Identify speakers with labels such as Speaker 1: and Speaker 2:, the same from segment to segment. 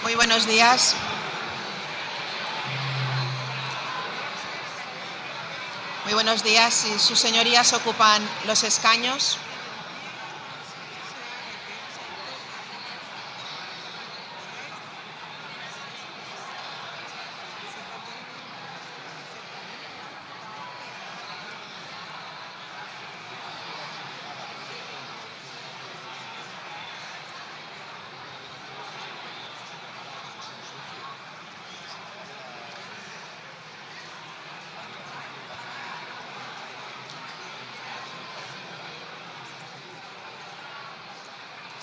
Speaker 1: Muy buenos días. Muy buenos días. Si sus señorías ocupan los escaños.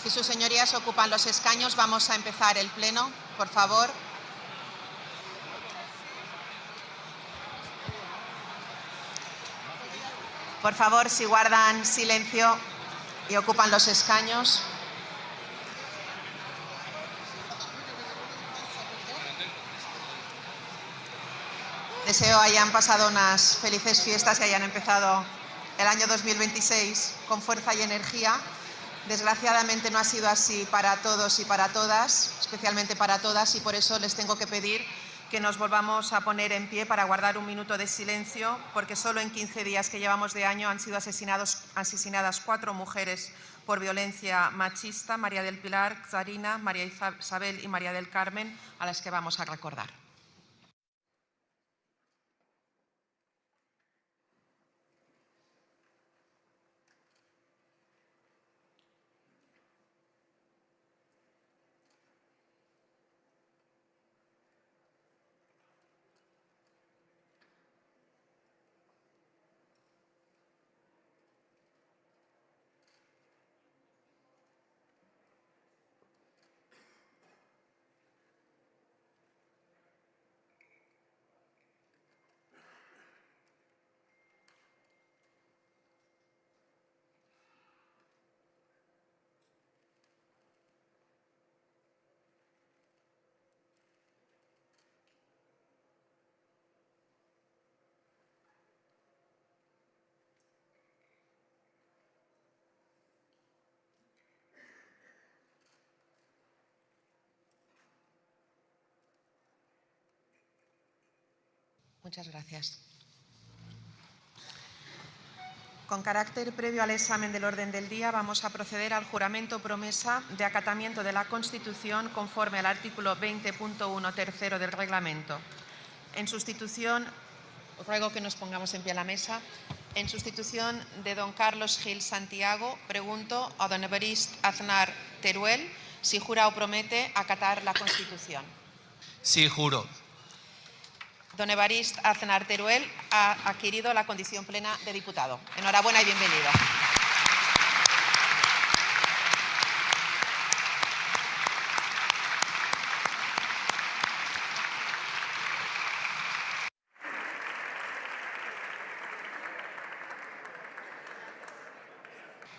Speaker 1: Si sus señorías ocupan los escaños, vamos a empezar el pleno, por favor. Por favor, si guardan silencio y ocupan los escaños. Deseo hayan pasado unas felices fiestas y hayan empezado el año 2026 con fuerza y energía. Desgraciadamente no ha sido así para todos y para todas, especialmente para todas, y por eso les tengo que pedir que nos volvamos a poner en pie para guardar un minuto de silencio, porque solo en 15 días que llevamos de año han sido asesinadas 4 mujeres por violencia machista: María del Pilar, Zarina, María Isabel y María del Carmen, a las que vamos a recordar. Muchas gracias. Con carácter previo al examen del orden del día, vamos a proceder al juramento promesa de acatamiento de la Constitución conforme al artículo 20.1 tercero del reglamento. En sustitución, os ruego que nos pongamos en pie a la mesa. En sustitución de don Carlos Gil Santiago, pregunto a don Evarist Aznar Teruel si jura o promete acatar la Constitución.
Speaker 2: Sí, juro.
Speaker 1: Don Evarist Aznar Teruel ha adquirido la condición plena de diputado. Enhorabuena y bienvenido.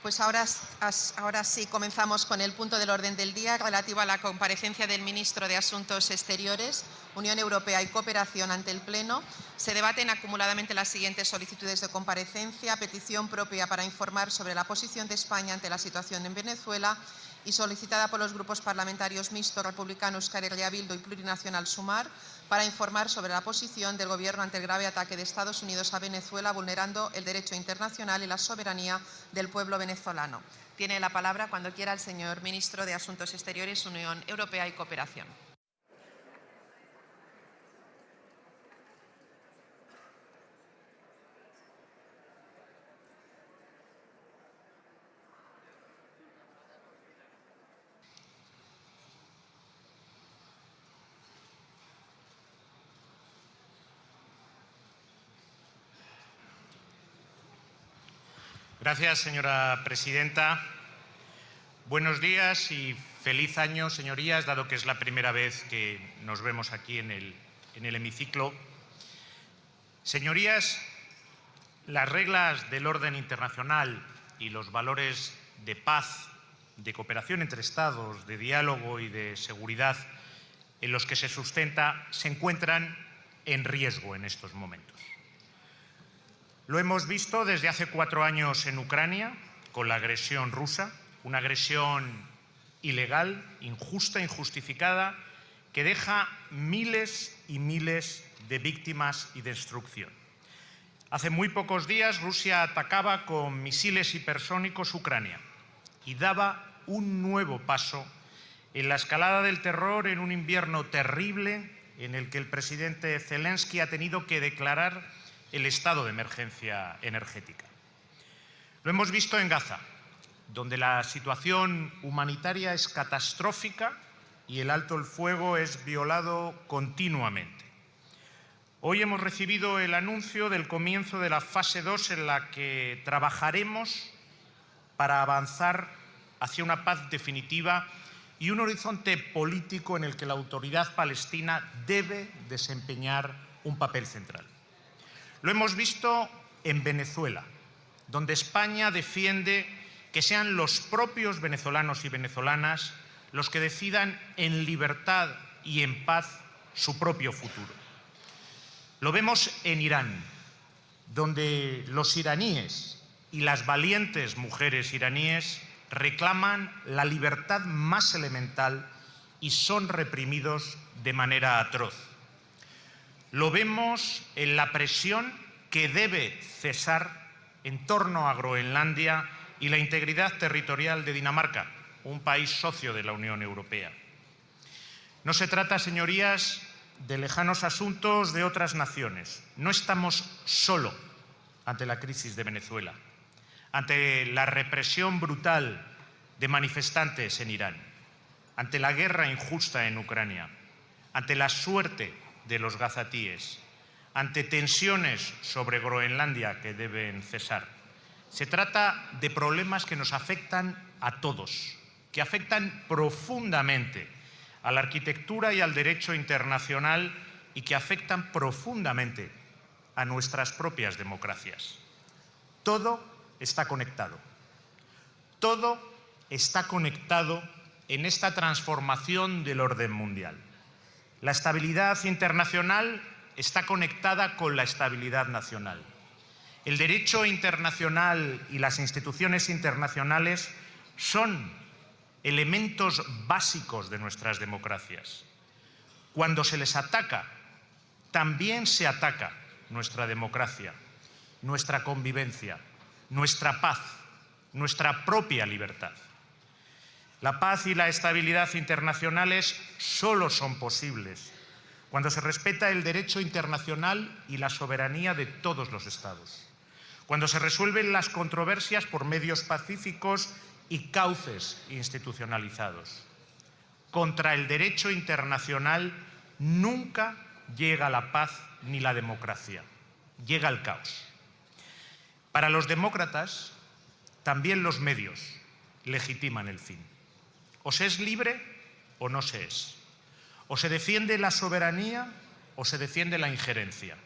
Speaker 1: Pues ahora sí comenzamos con el punto del orden del día relativo a la comparecencia del ministro de Asuntos Exteriores, Unión Europea y Cooperación ante el Pleno. Se debaten acumuladamente las siguientes solicitudes de comparecencia: petición propia para informar sobre la posición de España ante la situación en Venezuela y solicitada por los grupos parlamentarios mixto, republicano, Euskal Herria Bildu y plurinacional Sumar, para informar sobre la posición del Gobierno ante el grave ataque de Estados Unidos a Venezuela, vulnerando el derecho internacional y la soberanía del pueblo venezolano. Tiene la palabra cuando quiera el señor ministro de Asuntos Exteriores, Unión Europea y Cooperación.
Speaker 3: Gracias, señora presidenta. Buenos días y feliz año, señorías, dado que es la primera vez que nos vemos aquí en el hemiciclo. Señorías, las reglas del orden internacional y los valores de paz, de cooperación entre Estados, de diálogo y de seguridad en los que se sustenta se encuentran en riesgo en estos momentos. Lo hemos visto desde hace 4 años en Ucrania, con la agresión rusa, una agresión ilegal, injusta, injustificada, que deja miles y miles de víctimas y destrucción. Hace muy pocos días Rusia atacaba con misiles hipersónicos Ucrania y daba un nuevo paso en la escalada del terror en un invierno terrible en el que el presidente Zelensky ha tenido que declarar el estado de emergencia energética. Lo hemos visto en Gaza, donde la situación humanitaria es catastrófica y el alto el fuego es violado continuamente. Hoy hemos recibido el anuncio del comienzo de la fase 2 en la que trabajaremos para avanzar hacia una paz definitiva y un horizonte político en el que la autoridad palestina debe desempeñar un papel central. Lo hemos visto en Venezuela, donde España defiende que sean los propios venezolanos y venezolanas los que decidan en libertad y en paz su propio futuro. Lo vemos en Irán, donde los iraníes y las valientes mujeres iraníes reclaman la libertad más elemental y son reprimidos de manera atroz. Lo vemos en la presión que debe cesar en torno a Groenlandia y la integridad territorial de Dinamarca, un país socio de la Unión Europea. No se trata, señorías, de lejanos asuntos de otras naciones. No estamos solo ante la crisis de Venezuela, ante la represión brutal de manifestantes en Irán, ante la guerra injusta en Ucrania, ante la suerte de los gazatíes, ante tensiones sobre Groenlandia que deben cesar. Se trata de problemas que nos afectan a todos, que afectan profundamente a la arquitectura y al derecho internacional y que afectan profundamente a nuestras propias democracias. Todo está conectado. Todo está conectado en esta transformación del orden mundial. La estabilidad internacional está conectada con la estabilidad nacional. El derecho internacional y las instituciones internacionales son elementos básicos de nuestras democracias. Cuando se les ataca, también se ataca nuestra democracia, nuestra convivencia, nuestra paz, nuestra propia libertad. La paz y la estabilidad internacionales solo son posibles cuando se respeta el derecho internacional y la soberanía de todos los Estados, cuando se resuelven las controversias por medios pacíficos y cauces institucionalizados. Contra el derecho internacional nunca llega la paz ni la democracia, llega el caos. Para los demócratas, también los medios legitiman el fin. O se es libre o no se es. O se defiende la soberanía o se defiende la injerencia.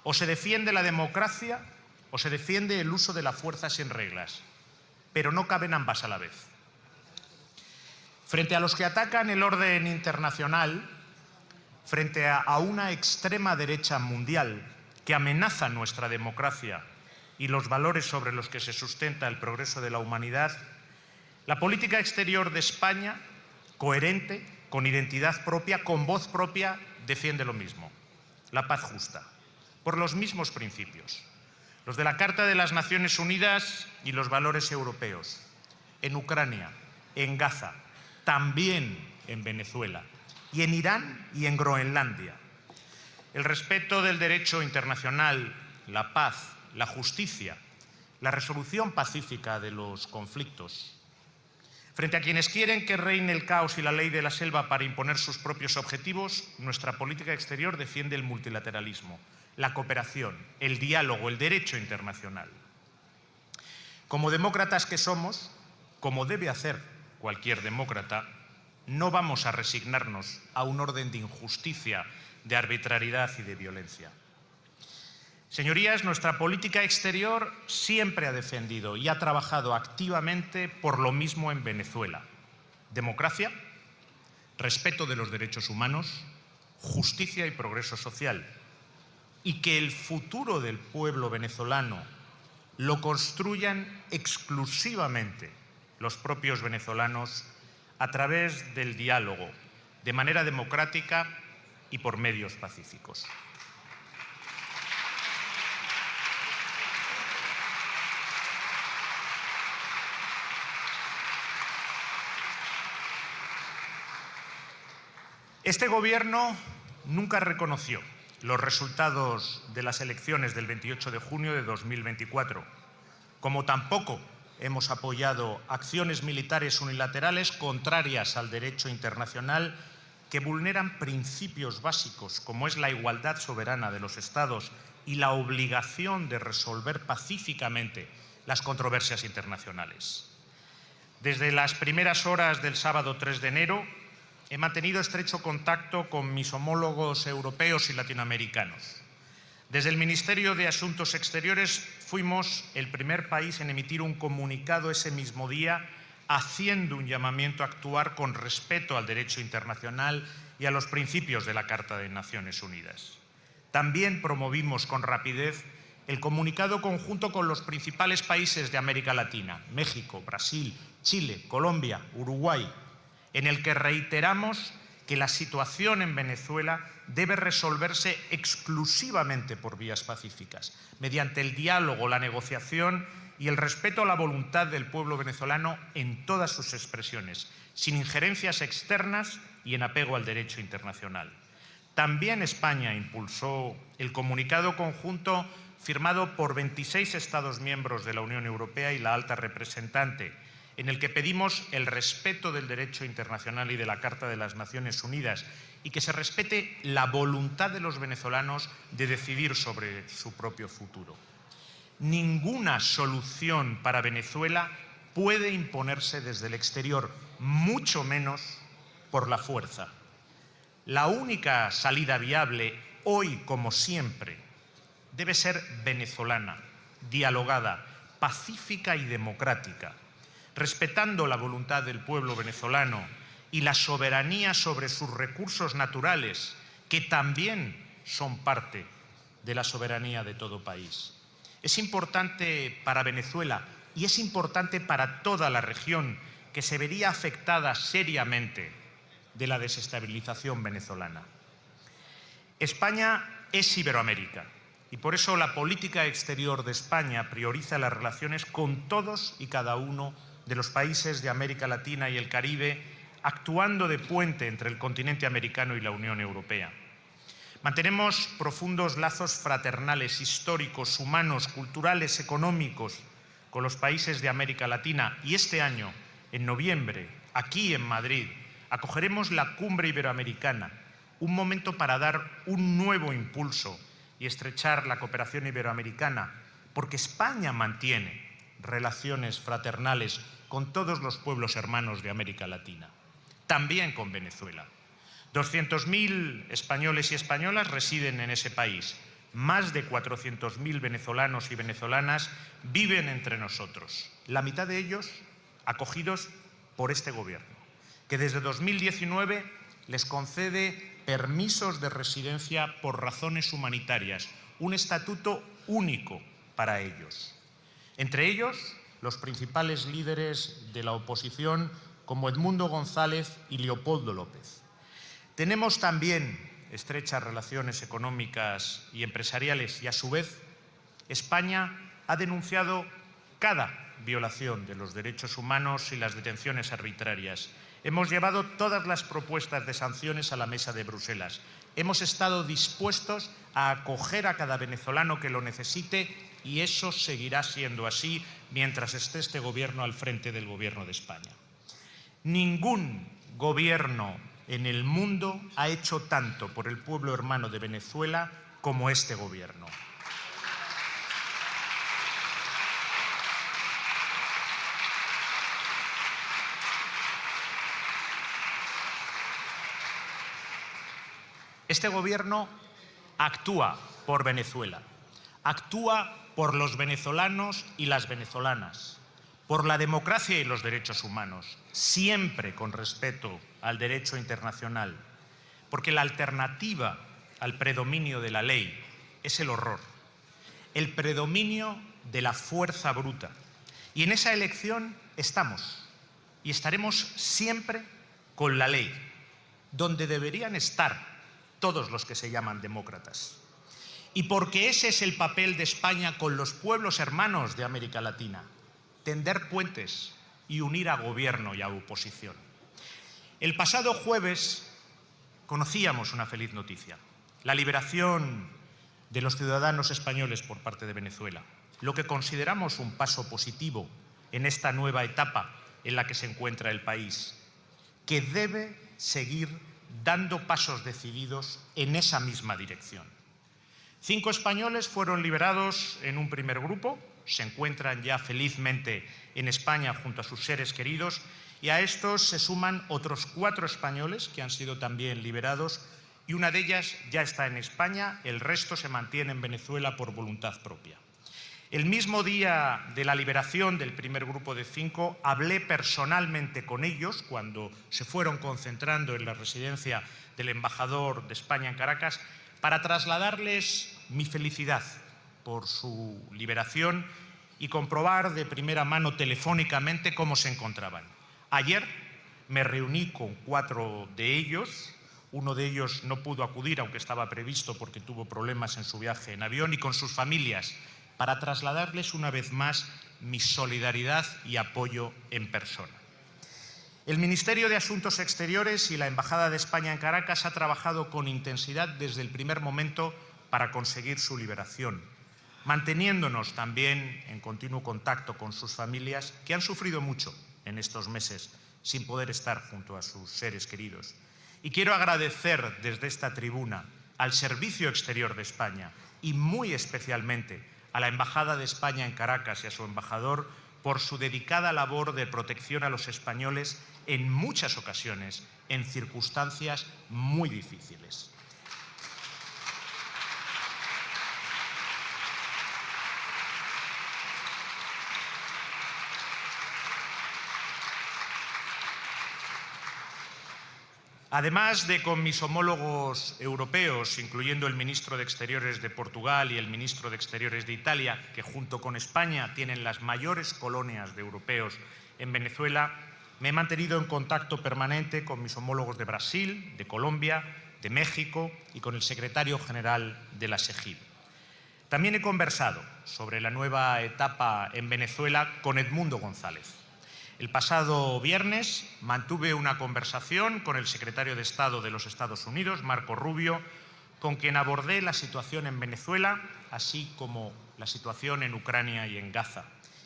Speaker 3: O se defiende la democracia o se defiende el uso de la fuerza sin reglas. Pero no caben ambas a la vez. Frente a los que atacan el orden internacional, frente a una extrema derecha mundial que amenaza nuestra democracia y los valores sobre los que se sustenta el progreso de la humanidad, la política exterior de España, coherente, con identidad propia, con voz propia, defiende lo mismo: la paz justa, por los mismos principios, los de la Carta de las Naciones Unidas y los valores europeos, en Ucrania, en Gaza, también en Venezuela, y en Irán y en Groenlandia. El respeto del derecho internacional, la paz, la justicia, la resolución pacífica de los conflictos. Frente a quienes quieren que reine el caos y la ley de la selva para imponer sus propios objetivos, nuestra política exterior defiende el multilateralismo, la cooperación, el diálogo, el derecho internacional. Como demócratas que somos, como debe hacer cualquier demócrata, no vamos a resignarnos a un orden de injusticia, de arbitrariedad y de violencia. Señorías, nuestra política exterior siempre ha defendido y ha trabajado activamente por lo mismo en Venezuela: democracia, respeto de los derechos humanos, justicia y progreso social. Y que el futuro del pueblo venezolano lo construyan exclusivamente los propios venezolanos a través del diálogo, de manera democrática y por medios pacíficos. Este Gobierno nunca reconoció los resultados de las elecciones del 28 de junio de 2024, como tampoco hemos apoyado acciones militares unilaterales contrarias al derecho internacional que vulneran principios básicos como es la igualdad soberana de los Estados y la obligación de resolver pacíficamente las controversias internacionales. Desde las primeras horas del sábado 3 de enero, he mantenido estrecho contacto con mis homólogos europeos y latinoamericanos. Desde el Ministerio de Asuntos Exteriores fuimos el primer país en emitir un comunicado ese mismo día, haciendo un llamamiento a actuar con respeto al derecho internacional y a los principios de la Carta de Naciones Unidas. También promovimos con rapidez el comunicado conjunto con los principales países de América Latina, México, Brasil, Chile, Colombia, Uruguay, en el que reiteramos que la situación en Venezuela debe resolverse exclusivamente por vías pacíficas, mediante el diálogo, la negociación y el respeto a la voluntad del pueblo venezolano en todas sus expresiones, sin injerencias externas y en apego al derecho internacional. También España impulsó el comunicado conjunto firmado por 26 Estados miembros de la Unión Europea y la alta representante, en el que pedimos el respeto del derecho internacional y de la Carta de las Naciones Unidas y que se respete la voluntad de los venezolanos de decidir sobre su propio futuro. Ninguna solución para Venezuela puede imponerse desde el exterior, mucho menos por la fuerza. La única salida viable, hoy como siempre, debe ser venezolana, dialogada, pacífica y democrática, respetando la voluntad del pueblo venezolano y la soberanía sobre sus recursos naturales, que también son parte de la soberanía de todo país. Es importante para Venezuela y es importante para toda la región, que se vería afectada seriamente de la desestabilización venezolana. España es Iberoamérica y por eso la política exterior de España prioriza las relaciones con todos y cada uno de los países de América Latina y el Caribe, actuando de puente entre el continente americano y la Unión Europea. Mantenemos profundos lazos fraternales, históricos, humanos, culturales, económicos con los países de América Latina y este año, en noviembre, aquí en Madrid, acogeremos la Cumbre Iberoamericana, un momento para dar un nuevo impulso y estrechar la cooperación iberoamericana, porque España mantiene relaciones fraternales con todos los pueblos hermanos de América Latina, también con Venezuela. 200.000 españoles y españolas residen en ese país. Más de 400.000 venezolanos y venezolanas viven entre nosotros, la mitad de ellos acogidos por este Gobierno, que desde 2019 les concede permisos de residencia por razones humanitarias, un estatuto único para ellos. Entre ellos, los principales líderes de la oposición como Edmundo González y Leopoldo López. Tenemos también estrechas relaciones económicas y empresariales y, a su vez, España ha denunciado cada violación de los derechos humanos y las detenciones arbitrarias. Hemos llevado todas las propuestas de sanciones a la mesa de Bruselas. Hemos estado dispuestos a acoger a cada venezolano que lo necesite y eso seguirá siendo así mientras esté este Gobierno al frente del Gobierno de España. Ningún gobierno en el mundo ha hecho tanto por el pueblo hermano de Venezuela como este Gobierno. Este Gobierno actúa por Venezuela, actúa por los venezolanos y las venezolanas, por la democracia y los derechos humanos, siempre con respeto al derecho internacional, porque la alternativa al predominio de la ley es el horror, el predominio de la fuerza bruta. Y en esa elección estamos y estaremos siempre con la ley, donde deberían estar todos los que se llaman demócratas. Y porque ese es el papel de España con los pueblos hermanos de América Latina: tender puentes y unir a gobierno y a oposición. El pasado jueves conocíamos una feliz noticia: la liberación de los ciudadanos españoles por parte de Venezuela, lo que consideramos un paso positivo en esta nueva etapa en la que se encuentra el país, que debe seguir dando pasos decididos en esa misma dirección. 5 españoles fueron liberados en un primer grupo, se encuentran ya felizmente en España junto a sus seres queridos, y a estos se suman otros 4 españoles que han sido también liberados, y una de ellas ya está en España, el resto se mantiene en Venezuela por voluntad propia. El mismo día de la liberación del primer grupo de 5, hablé personalmente con ellos cuando se fueron concentrando en la residencia del embajador de España en Caracas, para trasladarles mi felicidad por su liberación y comprobar de primera mano telefónicamente cómo se encontraban. Ayer me reuní con 4 de ellos. Uno de ellos no pudo acudir, aunque estaba previsto porque tuvo problemas en su viaje en avión, y con sus familias, para trasladarles una vez más mi solidaridad y apoyo en persona. El Ministerio de Asuntos Exteriores y la Embajada de España en Caracas ha trabajado con intensidad desde el primer momento para conseguir su liberación, manteniéndonos también en continuo contacto con sus familias, que han sufrido mucho en estos meses sin poder estar junto a sus seres queridos. Y quiero agradecer desde esta tribuna al Servicio Exterior de España y muy especialmente a la Embajada de España en Caracas y a su embajador por su dedicada labor de protección a los españoles en muchas ocasiones, en circunstancias muy difíciles. Además de con mis homólogos europeos, incluyendo el ministro de Exteriores de Portugal y el ministro de Exteriores de Italia, que junto con España tienen las mayores colonias de europeos en Venezuela, me he mantenido en contacto permanente con mis homólogos de Brasil, de Colombia, de México y con el secretario general de la SEGIB. También he conversado sobre la nueva etapa en Venezuela con Edmundo González. El pasado viernes mantuve una conversación con el secretario de Estado de los Estados Unidos, Marco Rubio, con quien abordé la situación en Venezuela, así como la situación en Ucrania y en Gaza,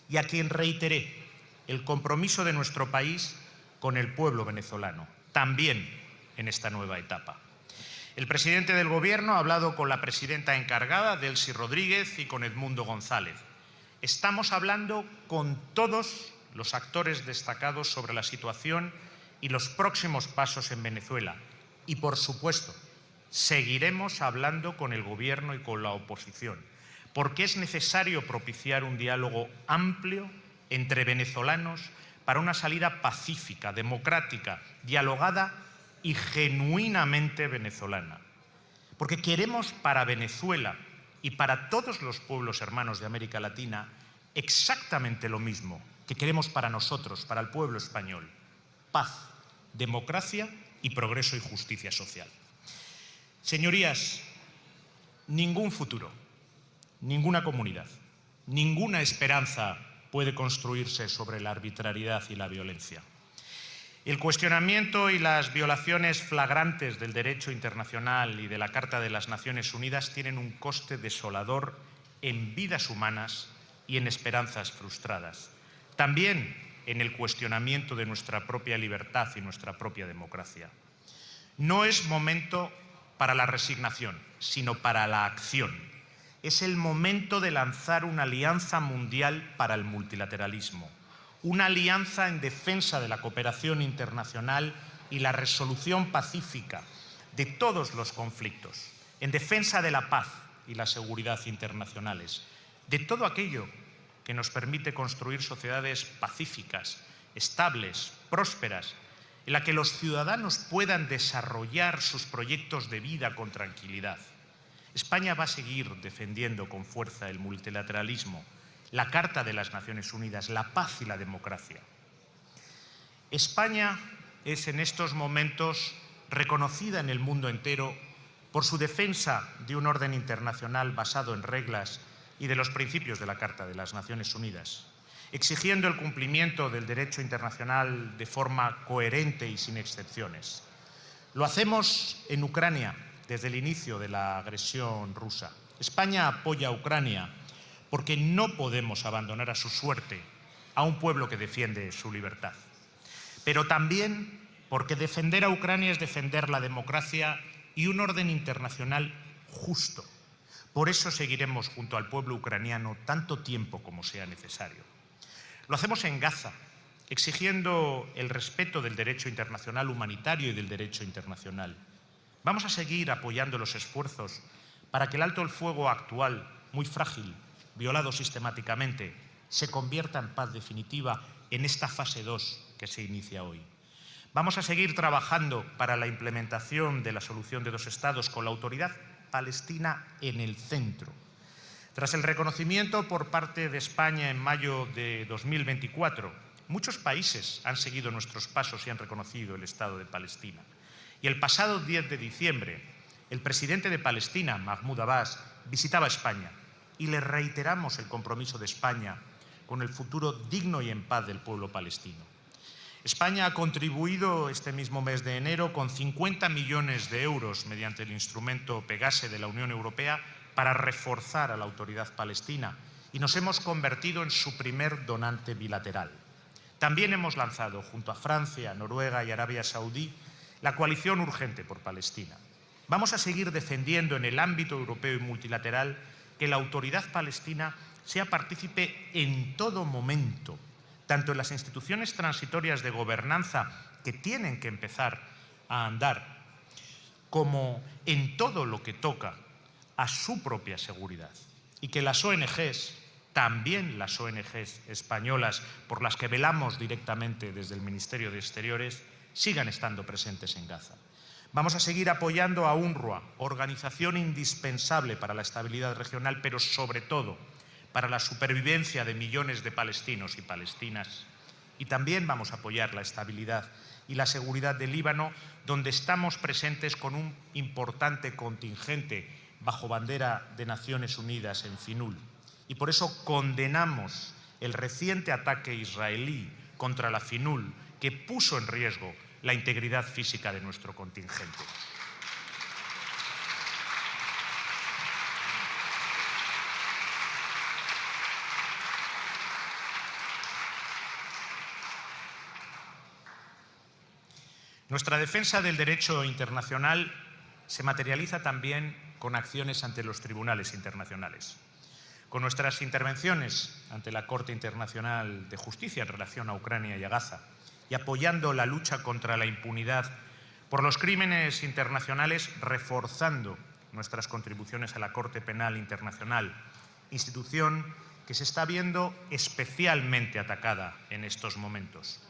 Speaker 3: y a quien reiteré el compromiso de nuestro país con el pueblo venezolano, también en esta nueva etapa. El presidente del Gobierno ha hablado con la presidenta encargada, Delcy Rodríguez, y con Edmundo González. Estamos hablando con todos los actores destacados sobre la situación y los próximos pasos en Venezuela. Y, por supuesto, seguiremos hablando con el Gobierno y con la oposición, porque es necesario propiciar un diálogo amplio entre venezolanos para una salida pacífica, democrática, dialogada y genuinamente venezolana. Porque queremos para Venezuela y para todos los pueblos hermanos de América Latina exactamente lo mismo que queremos para nosotros, para el pueblo español: paz, democracia y progreso y justicia social. Señorías, ningún futuro, ninguna comunidad, ninguna esperanza puede construirse sobre la arbitrariedad y la violencia. El cuestionamiento y las violaciones flagrantes del derecho internacional y de la Carta de las Naciones Unidas tienen un coste desolador en vidas humanas y en esperanzas frustradas. También en el cuestionamiento de nuestra propia libertad y nuestra propia democracia. No es momento para la resignación, sino para la acción. Es el momento de lanzar una alianza mundial para el multilateralismo, una alianza en defensa de la cooperación internacional y la resolución pacífica de todos los conflictos, en defensa de la paz y la seguridad internacionales, de todo aquello que nos permite construir sociedades pacíficas, estables, prósperas, en la que los ciudadanos puedan desarrollar sus proyectos de vida con tranquilidad. España va a seguir defendiendo con fuerza el multilateralismo, la Carta de las Naciones Unidas, la paz y la democracia. España es en estos momentos reconocida en el mundo entero por su defensa de un orden internacional basado en reglas y de los principios de la Carta de las Naciones Unidas, exigiendo el cumplimiento del derecho internacional de forma coherente y sin excepciones. Lo hacemos en Ucrania desde el inicio de la agresión rusa. España apoya a Ucrania porque no podemos abandonar a su suerte a un pueblo que defiende su libertad. Pero también porque defender a Ucrania es defender la democracia y un orden internacional justo. Por eso seguiremos junto al pueblo ucraniano tanto tiempo como sea necesario. Lo hacemos en Gaza, exigiendo el respeto del derecho internacional humanitario y del derecho internacional. Vamos a seguir apoyando los esfuerzos para que el alto el fuego actual, muy frágil, violado sistemáticamente, se convierta en paz definitiva en esta fase 2 que se inicia hoy. Vamos a seguir trabajando para la implementación de la solución de 2 estados con la autoridad palestina en el centro. Tras el reconocimiento por parte de España en mayo de 2024, muchos países han seguido nuestros pasos y han reconocido el Estado de Palestina. Y el pasado 10 de diciembre, el presidente de Palestina, Mahmoud Abbas, visitaba España y le reiteramos el compromiso de España con el futuro digno y en paz del pueblo palestino. España ha contribuido este mismo mes de enero con 50 millones de euros mediante el instrumento Pegase de la Unión Europea para reforzar a la autoridad palestina y nos hemos convertido en su primer donante bilateral. También hemos lanzado, junto a Francia, Noruega y Arabia Saudí, la coalición urgente por Palestina. Vamos a seguir defendiendo en el ámbito europeo y multilateral que la autoridad palestina sea partícipe en todo momento, tanto en las instituciones transitorias de gobernanza que tienen que empezar a andar, como en todo lo que toca a su propia seguridad. Y que las ONGs, también las ONGs españolas por las que velamos directamente desde el Ministerio de Exteriores, sigan estando presentes en Gaza. Vamos a seguir apoyando a UNRWA, organización indispensable para la estabilidad regional, pero sobre todo para la supervivencia de millones de palestinos y palestinas. Y también vamos a apoyar la estabilidad y la seguridad del Líbano, donde estamos presentes con un importante contingente bajo bandera de Naciones Unidas en Finul. Y por eso condenamos el reciente ataque israelí contra la Finul, que puso en riesgo la integridad física de nuestro contingente. Nuestra defensa del derecho internacional se materializa también con acciones ante los tribunales internacionales. Con nuestras intervenciones ante la Corte Internacional de Justicia en relación a Ucrania y a Gaza, y apoyando la lucha contra la impunidad por los crímenes internacionales, reforzando nuestras contribuciones a la Corte Penal Internacional, institución que se está viendo especialmente atacada en estos momentos.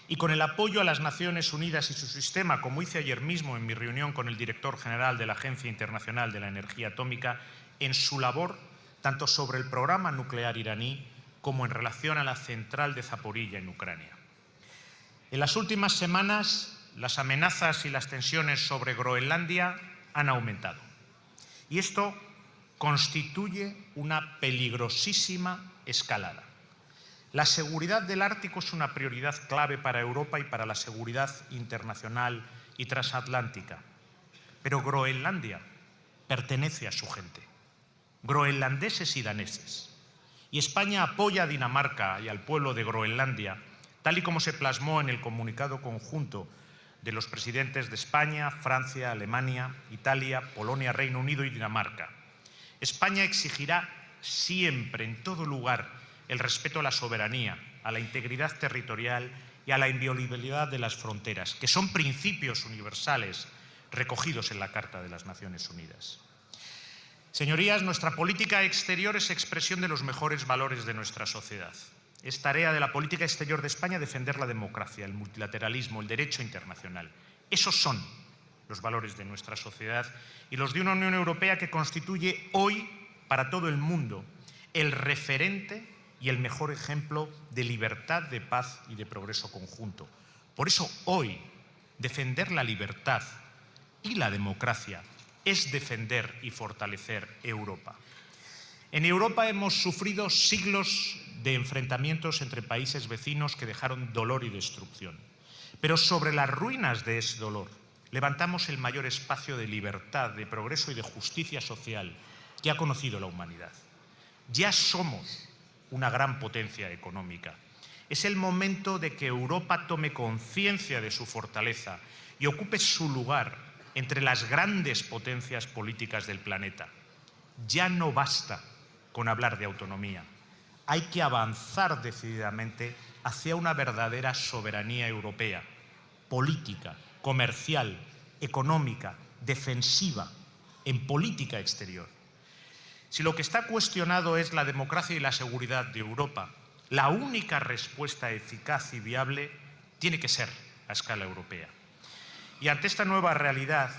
Speaker 3: Y con el apoyo a las Naciones Unidas y su sistema, como hice ayer mismo en mi reunión con el director general de la Agencia Internacional de la Energía Atómica, en su labor tanto sobre el programa nuclear iraní como en relación a la central de Zaporilla en Ucrania. En las últimas semanas, las amenazas y las tensiones sobre Groenlandia han aumentado. Y esto constituye una peligrosísima escalada. La seguridad del Ártico es una prioridad clave para Europa y para la seguridad internacional y transatlántica. Pero Groenlandia pertenece a su gente, groenlandeses y daneses. Y España apoya a Dinamarca y al pueblo de Groenlandia, tal y como se plasmó en el comunicado conjunto de los presidentes de España, Francia, Alemania, Italia, Polonia, Reino Unido y Dinamarca. España exigirá siempre, en todo lugar, el respeto a la soberanía, a la integridad territorial y a la inviolabilidad de las fronteras, que son principios universales recogidos en la Carta de las Naciones Unidas. Señorías, nuestra política exterior es expresión de los mejores valores de nuestra sociedad. Es tarea de la política exterior de España defender la democracia, el multilateralismo, el derecho internacional. Esos son los valores de nuestra sociedad y los de una Unión Europea que constituye hoy, para todo el mundo, el referente y el mejor ejemplo de libertad, de paz y de progreso conjunto. Por eso hoy Defender la libertad y la democracia es defender y fortalecer Europa. En Europa hemos sufrido siglos de enfrentamientos entre países vecinos que dejaron dolor y destrucción. Pero sobre las ruinas de ese dolor levantamos el mayor espacio de libertad, de progreso y de justicia social que ha conocido la humanidad. Ya somos una gran potencia económica. Es el momento de que Europa tome conciencia de su fortaleza y ocupe su lugar entre las grandes potencias políticas del planeta. Ya no basta con hablar de autonomía. Hay que avanzar decididamente hacia una verdadera soberanía europea, política, comercial, económica, defensiva, en política exterior. Si lo que está cuestionado es la democracia y la seguridad de Europa, la única respuesta eficaz y viable tiene que ser a escala europea. Y ante esta nueva realidad,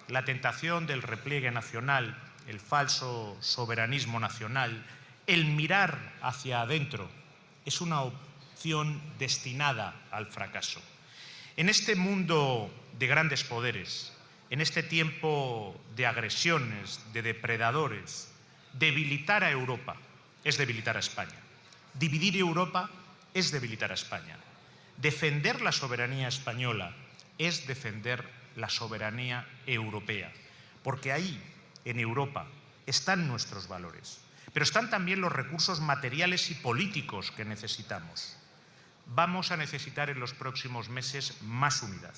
Speaker 3: la tentación del repliegue nacional, el falso soberanismo nacional, el mirar hacia adentro, es una opción destinada al fracaso. En este mundo de grandes poderes, en este tiempo de agresiones, de depredadores, debilitar a Europa es debilitar a España. Dividir Europa es debilitar a España. Defender la soberanía española es defender la soberanía europea, porque ahí, en Europa, están nuestros valores, pero están también los recursos materiales y políticos que necesitamos. Vamos a necesitar en los próximos meses más unidad,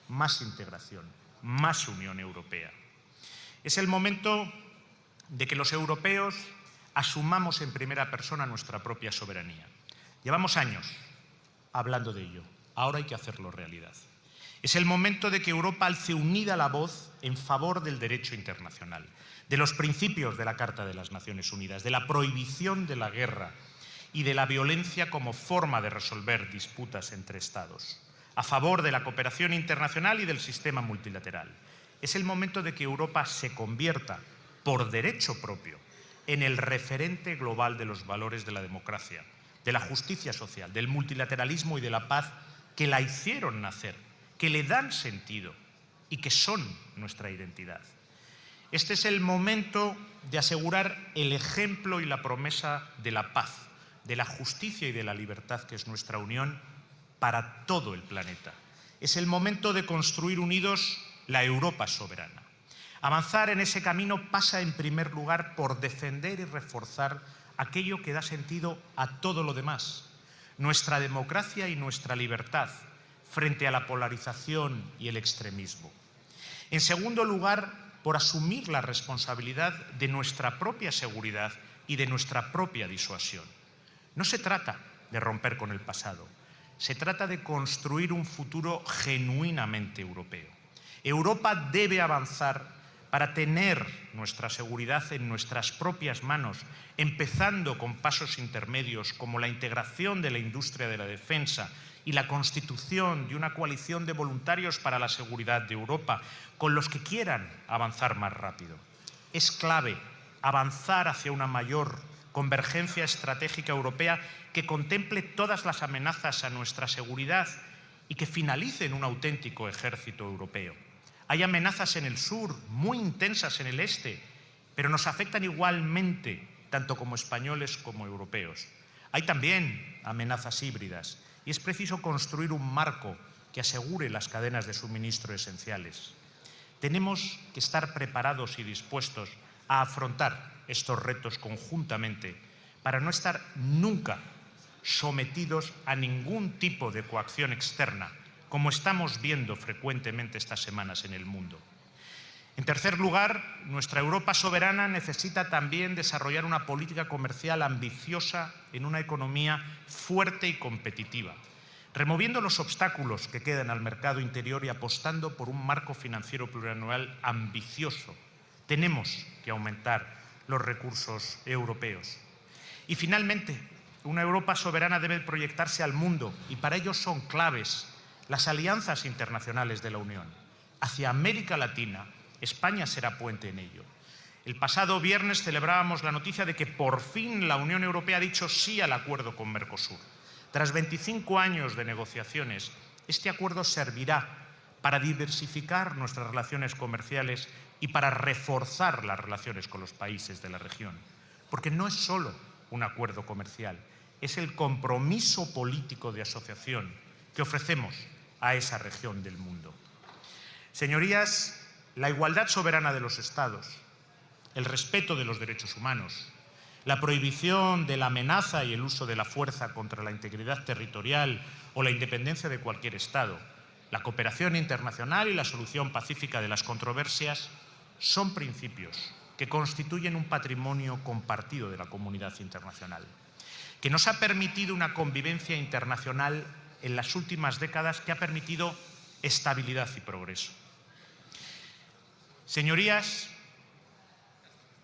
Speaker 3: más integración, más Unión Europea. Es el momento de que los europeos asumamos en primera persona nuestra propia soberanía. Llevamos años hablando de ello, ahora hay que hacerlo realidad. Es el momento de que Europa alce unida la voz en favor del derecho internacional, de los principios de la Carta de las Naciones Unidas, de la prohibición de la guerra y de la violencia como forma de resolver disputas entre Estados, a favor de la cooperación internacional y del sistema multilateral. Es el momento de que Europa se convierta, por derecho propio, en el referente global de los valores de la democracia, de la justicia social, del multilateralismo y de la paz que la hicieron nacer, que le dan sentido y que son nuestra identidad. Este es el momento de asegurar el ejemplo y la promesa de la paz, de la justicia y de la libertad que es nuestra unión para todo el planeta. Es el momento de construir unidos la Europa soberana. Avanzar en ese camino pasa en primer lugar por defender y reforzar aquello que da sentido a todo lo demás, nuestra democracia y nuestra libertad frente a la polarización y el extremismo. En segundo lugar, por asumir la responsabilidad de nuestra propia seguridad y de nuestra propia disuasión. No se trata de romper con el pasado, se trata de construir un futuro genuinamente europeo. Europa debe avanzar para tener nuestra seguridad en nuestras propias manos, empezando con pasos intermedios como la integración de la industria de la defensa y la constitución de una coalición de voluntarios para la seguridad de Europa, con los que quieran avanzar más rápido. Es clave avanzar hacia una mayor convergencia estratégica europea que contemple todas las amenazas a nuestra seguridad y que finalice en un auténtico ejército europeo. Hay amenazas en el sur, muy intensas en el este, pero nos afectan igualmente, tanto como españoles como europeos. Hay también amenazas híbridas y es preciso construir un marco que asegure las cadenas de suministro esenciales. Tenemos que estar preparados y dispuestos a afrontar estos retos conjuntamente para no estar nunca sometidos a ningún tipo de coacción externa, como estamos viendo frecuentemente estas semanas en el mundo. En tercer lugar, nuestra Europa soberana necesita también desarrollar una política comercial ambiciosa en una economía fuerte y competitiva, removiendo los obstáculos que quedan al mercado interior y apostando por un marco financiero plurianual ambicioso. Tenemos que aumentar los recursos europeos. Y finalmente, una Europa soberana debe proyectarse al mundo y para ello son claves las alianzas internacionales de la Unión. Hacia América Latina, España será puente en ello. El pasado viernes celebrábamos la noticia de que por fin la Unión Europea ha dicho sí al acuerdo con Mercosur. Tras 25 años de negociaciones, este acuerdo servirá para diversificar nuestras relaciones comerciales y para reforzar las relaciones con los países de la región. Porque no es solo un acuerdo comercial, es el compromiso político de asociación que ofrecemos a esa región del mundo. Señorías, la igualdad soberana de los Estados, el respeto de los derechos humanos, la prohibición de la amenaza y el uso de la fuerza contra la integridad territorial o la independencia de cualquier Estado, la cooperación internacional y la solución pacífica de las controversias son principios que constituyen un patrimonio compartido de la comunidad internacional, que nos ha permitido una convivencia internacional en las últimas décadas que ha permitido estabilidad y progreso. Señorías,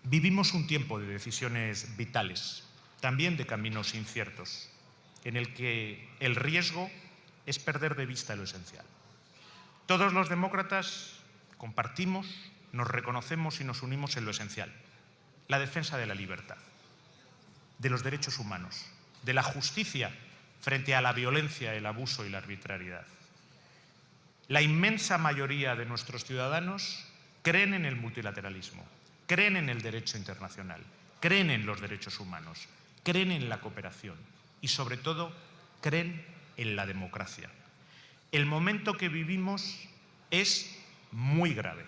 Speaker 3: vivimos un tiempo de decisiones vitales, también de caminos inciertos, en el que el riesgo es perder de vista lo esencial. Todos los demócratas compartimos, nos reconocemos y nos unimos en lo esencial: la defensa de la libertad, de los derechos humanos, de la justicia frente a la violencia, el abuso y la arbitrariedad. La inmensa mayoría de nuestros ciudadanos creen en el multilateralismo, creen en el derecho internacional, creen en los derechos humanos, creen en la cooperación y, sobre todo, creen en la democracia. El momento que vivimos es muy grave.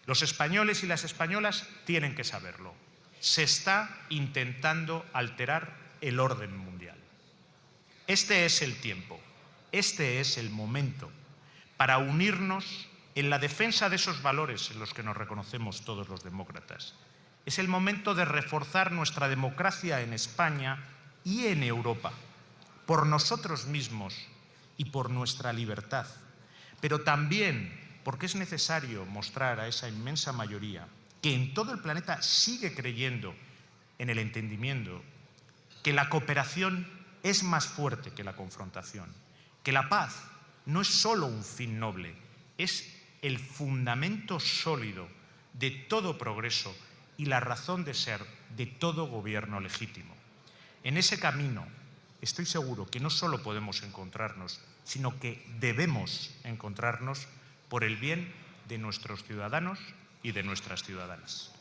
Speaker 3: Los españoles y las españolas tienen que saberlo. Se está intentando alterar el orden mundial. Este es el tiempo, este es el momento para unirnos en la defensa de esos valores en los que nos reconocemos todos los demócratas. Es el momento de reforzar nuestra democracia en España y en Europa, por nosotros mismos y por nuestra libertad, pero también porque es necesario mostrar a esa inmensa mayoría que en todo el planeta sigue creyendo en el entendimiento, que la cooperación es más fuerte que la confrontación, que la paz no es solo un fin noble, es el fundamento sólido de todo progreso y la razón de ser de todo gobierno legítimo. En ese camino estoy seguro que no solo podemos encontrarnos, sino que debemos encontrarnos por el bien de nuestros ciudadanos y de nuestras ciudadanas.